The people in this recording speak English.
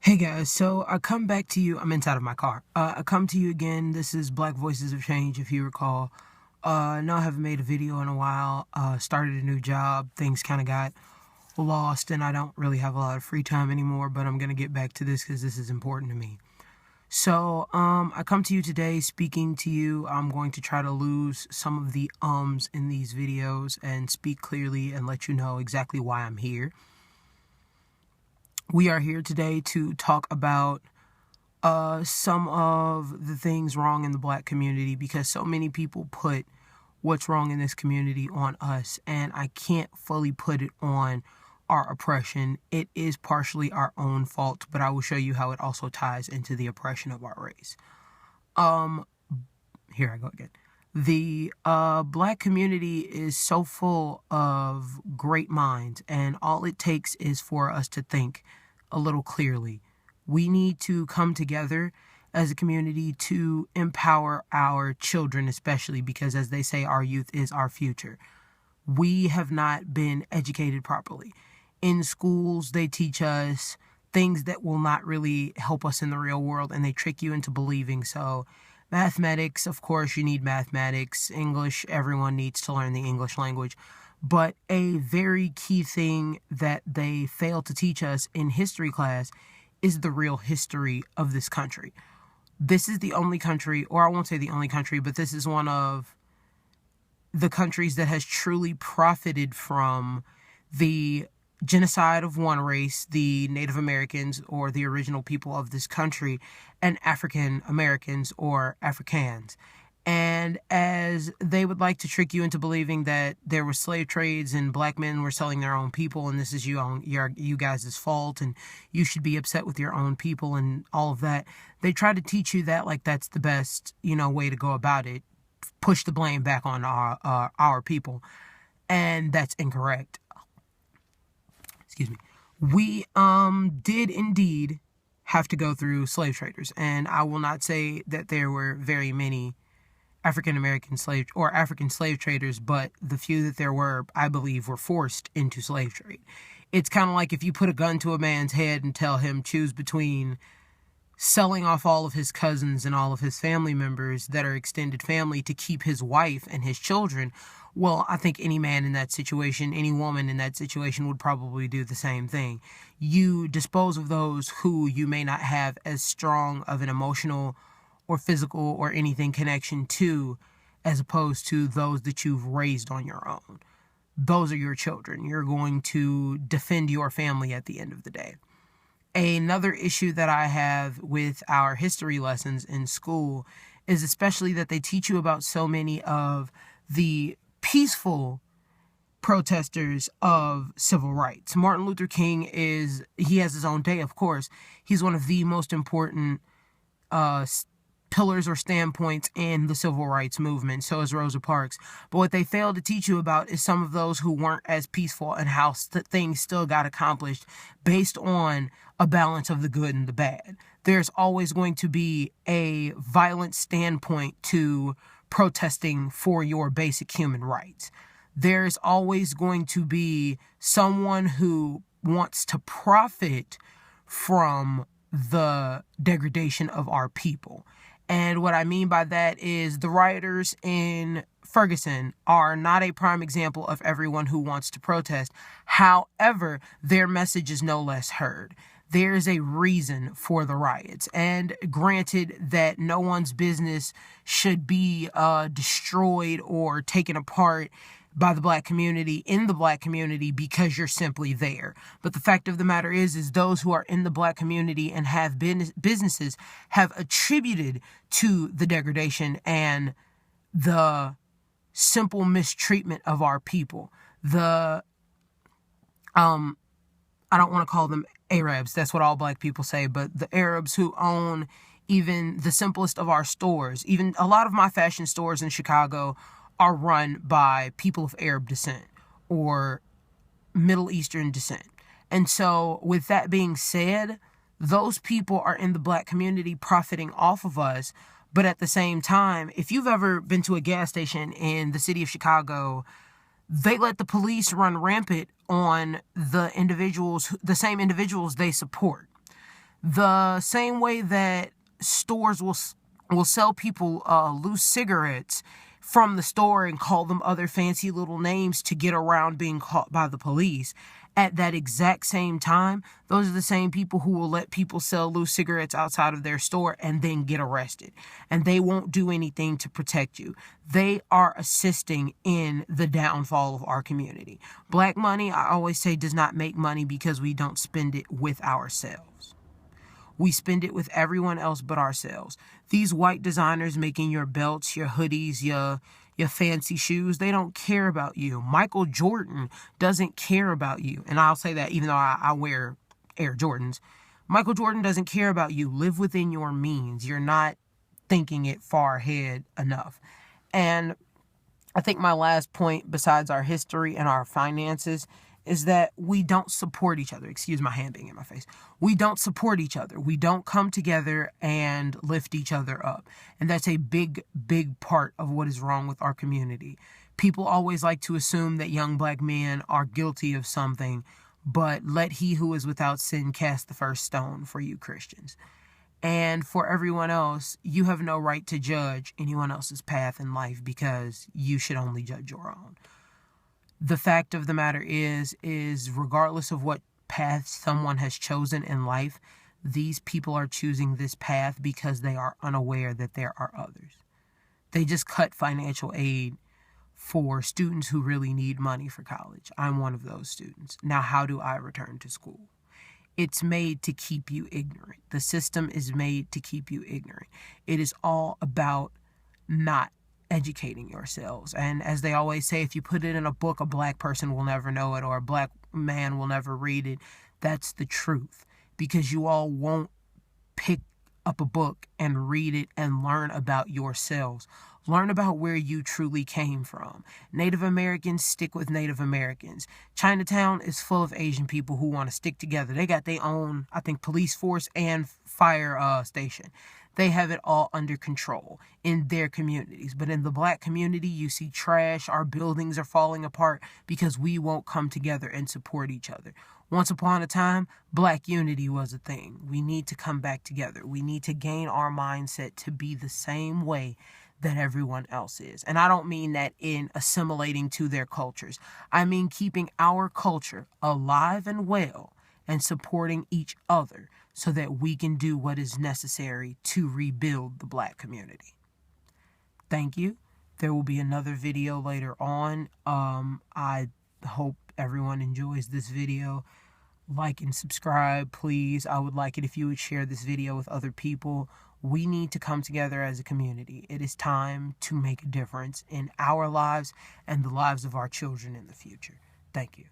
Hey guys, so I come back to you. I'm inside of my car. I come to you again. This is Black Voices of Change, if you recall. No, I haven't made a video in a while. Started a new job. Things kind of got lost, and I don't really have a lot of free time anymore, but I'm going to get back to this because this is important to me. So, I come to you today speaking to you. I'm going to try to lose some of the ums in these videos and speak clearly and let you know exactly why I'm here. We are here today to talk about some of the things wrong in the Black community, because so many people put what's wrong in this community on us, and I can't fully put it on our oppression. It is partially our own fault, but I will show you how it also ties into the oppression of our race. Here I go again. The Black community is so full of great minds, and all it takes is for us to think a little clearly. We need to come together as a community to empower our children, especially because, as they say, our youth is our future. We have not been educated properly. In schools, they teach us things that will not really help us in the real world, and they trick you into believing so. Mathematics, of course, you need mathematics. English, everyone needs to learn the English language. But a very key thing that they fail to teach us in history class is the real history of this country. This is the only country, or I won't say the only country, but this is one of the countries that has truly profited from the genocide of one race, the Native Americans, or the original people of this country, and African Americans, or Afrikaans. And as they would like to trick you into believing that there were slave trades and Black men were selling their own people, and this is you guys' fault, and you should be upset with your own people and all of that, they try to teach you that like that's the best, way to go about it. Push the blame back on our people, and that's incorrect. Excuse me. We did indeed have to go through slave traders, and I will not say that there were very many African slave traders, but the few that there were, I believe, were forced into slave trade. It's kind of like if you put a gun to a man's head and tell him choose between selling off all of his cousins and all of his family members that are extended family to keep his wife and his children. Well, I think any man in that situation, any woman in that situation would probably do the same thing. You dispose of those who you may not have as strong of an emotional or physical or anything connection to, as opposed to those that you've raised on your own. Those are your children. You're going to defend your family at the end of the day. Another issue that I have with our history lessons in school is especially that they teach you about so many of the peaceful protesters of civil rights. Martin Luther King he has his own day, of course. He's one of the most important pillars or standpoints in the civil rights movement. So is Rosa Parks. But what they fail to teach you about is some of those who weren't as peaceful and how things still got accomplished based on a balance of the good and the bad. There's always going to be a violent standpoint to protesting for your basic human rights. There's always going to be someone who wants to profit from the degradation of our people. And what I mean by that is the rioters in Ferguson are not a prime example of everyone who wants to protest. However, their message is no less heard. There is a reason for the riots. And granted that no one's business should be destroyed or taken apart by the Black community, in the Black community, because you're simply there. But the fact of the matter is those who are in the Black community and have businesses have attributed to the degradation and the simple mistreatment of our people. I don't want to call them Arabs, that's what all Black people say, but the Arabs who own even the simplest of our stores. Even a lot of my fashion stores in Chicago are run by people of Arab descent or Middle Eastern descent. And so with that being said, those people are in the Black community profiting off of us. But at the same time, if you've ever been to a gas station in the city of Chicago, they let the police run rampant on the same individuals they support. The same way that stores will sell people loose cigarettes from the store and call them other fancy little names to get around being caught by the police. At that exact same time, those are the same people who will let people sell loose cigarettes outside of their store and then get arrested. And they won't do anything to protect you. They are assisting in the downfall of our community. Black money, I always say, does not make money because we don't spend it with ourselves. We spend it with everyone else but ourselves. These white designers making your belts, your hoodies, your fancy shoes, they don't care about you. Michael Jordan doesn't care about you. And I'll say that even though I wear Air Jordans. Michael Jordan doesn't care about you. Live within your means. You're not thinking it far ahead enough. And I think my last point, besides our history and our finances, is that we don't support each other. Excuse my hand being in my face. We don't support each other. We don't come together and lift each other up. And that's a big, big part of what is wrong with our community. People always like to assume that young black men are guilty of something, but let he who is without sin cast the first stone for you Christians. And for everyone else, you have no right to judge anyone else's path in life because you should only judge your own. The fact of the matter is regardless of what path someone has chosen in life, these people are choosing this path because they are unaware that there are others. They just cut financial aid for students who really need money for college. I'm one of those students. Now, how do I return to school? It's made to keep you ignorant. The system is made to keep you ignorant. It is all about not educating yourselves. And as they always say, if you put it in a book, a black person will never know it, or a black man will never read it. That's the truth, because you all won't pick up a book and read it and learn about yourselves. Learn about where you truly came from. Native Americans, stick with Native Americans. Chinatown is full of Asian people who want to stick together. They got their own, I think, police force and fire station. They have it all under control in their communities. But in the black community, you see trash. Our buildings are falling apart because we won't come together and support each other. Once upon a time, black unity was a thing. We need to come back together. We need to gain our mindset to be the same way that everyone else is. And I don't mean that in assimilating to their cultures. I mean keeping our culture alive and well and supporting each other so that we can do what is necessary to rebuild the black community. Thank you. There will be another video later on. I hope everyone enjoys this video. Like and subscribe, please. I would like it if you would share this video with other people. We need to come together as a community. It is time to make a difference in our lives and the lives of our children in the future. Thank you.